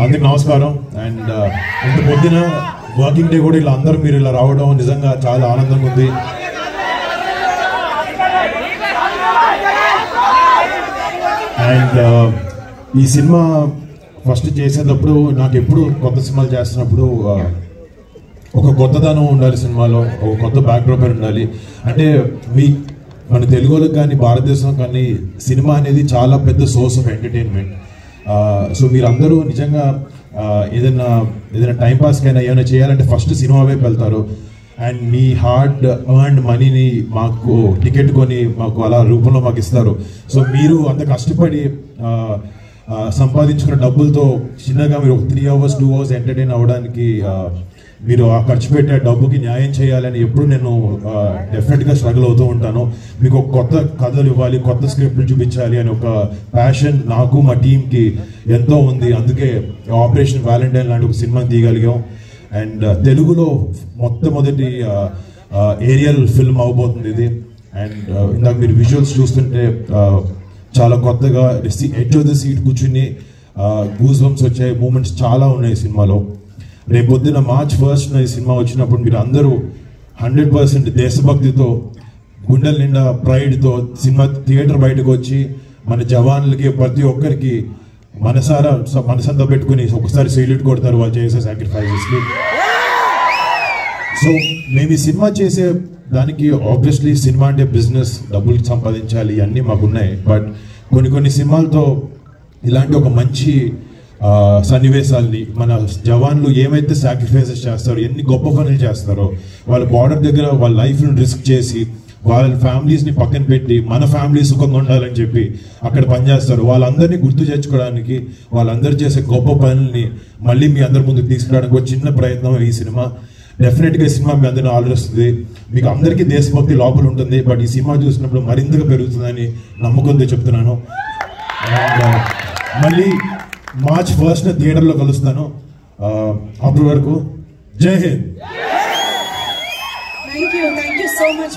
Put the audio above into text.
అందరికి నమస్కారం. అండ్ ఇంత పొద్దున వర్కింగ్ డే కూడా ఇలా అందరూ మీరు ఇలా రావడం నిజంగా చాలా ఆనందంగా ఉంది. అండ్ ఈ సినిమా ఫస్ట్ చేసేటప్పుడు నాకు ఎప్పుడు కొత్త సినిమాలు చేస్తున్నప్పుడు ఒక కొత్తదనం ఉండాలి సినిమాలో, ఒక కొత్త బ్యాక్డ్రాప్ ఉండాలి. అంటే మన తెలుగులో కానీ భారతదేశంలో కానీ సినిమా అనేది చాలా పెద్ద సోర్స్ ఆఫ్ ఎంటర్టైన్మెంట్. సో మీరందరూ నిజంగా ఏదైనా టైంపాస్కైనా ఏమైనా చేయాలంటే ఫస్ట్ సినిమా వైపు వెళ్తారు. అండ్ మీ హార్డ్ ఎర్న్డ్ మనీని మాకు టికెట్ కొని మాకు అలా రూపంలో మాకు ఇస్తారు. సో మీరు అంత కష్టపడి సంపాదించుకున్న డబ్బులతో చిన్నగా మీరు 3 hours 2 hours ఎంటర్టైన్ అవ్వడానికి మీరు ఆ ఖర్చు పెట్టే డబ్బుకి న్యాయం చేయాలని ఎప్పుడు నేను డెఫినెట్గా స్ట్రగుల్ అవుతూ ఉంటాను. మీకు ఒక కొత్త కథలు ఇవ్వాలి, కొత్త స్క్రిప్ట్లు చూపించాలి అని ఒక ప్యాషన్ నాకు మా టీంకి ఎంతో ఉంది. అందుకే ఆపరేషన్ వ్యాలంటైన్ లాంటి ఒక సినిమాని తీయగలిగాం. అండ్ తెలుగులో మొట్టమొదటి ఏరియల్ ఫిల్మ్ అవబోతుంది ఇది. అండ్ ఇందాక మీరు విజువల్స్ చూస్తుంటే చాలా కొత్తగా ఎడ్జ్ ఆఫ్ ద సీట్ కూర్చుని గూస్ బంప్స్ వచ్చాయి, మూమెంట్స్ చాలా ఉన్నాయి సినిమాలో. రేపు పొద్దున March 1st ఈ సినిమా వచ్చినప్పుడు మీరు అందరూ 100% దేశభక్తితో గుండెల నిండా ప్రైడ్తో సినిమా థియేటర్ బయటకు వచ్చి మన జవాన్లకి ప్రతి ఒక్కరికి మనసంతా పెట్టుకుని ఒకసారి సెల్యూట్ కొడతారు వాళ్ళు చేసే సాక్రిఫైజెస్కి. సో మేము ఈ సినిమా చేసే దానికి ఆబ్వియస్లీ సినిమా అంటే బిజినెస్, డబ్బులు సంపాదించాలి ఇవన్నీ మాకున్నాయి. బట్ కొన్ని సినిమాలతో ఇలాంటి ఒక మంచి సన్నివేశాలని మన జవాన్లు ఏమైతే సాక్రిఫైసెస్ చేస్తారో, ఎన్ని గొప్ప పనులు చేస్తారో, వాళ్ళ బార్డర్ దగ్గర వాళ్ళ లైఫ్ను రిస్క్ చేసి వాళ్ళ ఫ్యామిలీస్ని పక్కన పెట్టి మన ఫ్యామిలీ సుఖంగా ఉండాలని చెప్పి అక్కడ పనిచేస్తారు. వాళ్ళందరినీ గుర్తు తెచ్చుకోవడానికి, వాళ్ళందరూ చేసే గొప్ప పనుల్ని మళ్ళీ మీ అందరి ముందుకు తీసుకురావడానికి ఒక చిన్న ప్రయత్నం ఈ సినిమా. డెఫినెట్గా ఈ సినిమా మీ అందరిని ఆలోచిస్తుంది. మీకు అందరికీ దేశభక్తి లోపల ఉంటుంది, బట్ ఈ సినిమా చూసినప్పుడు మరింతగా పెరుగుతుందని నమ్మకంతో చెప్తున్నాను. అండ్ మళ్ళీ March 1st థియేటర్లో కలుస్తాను. అప్పటి వరకు జై Hind. Thank you so much.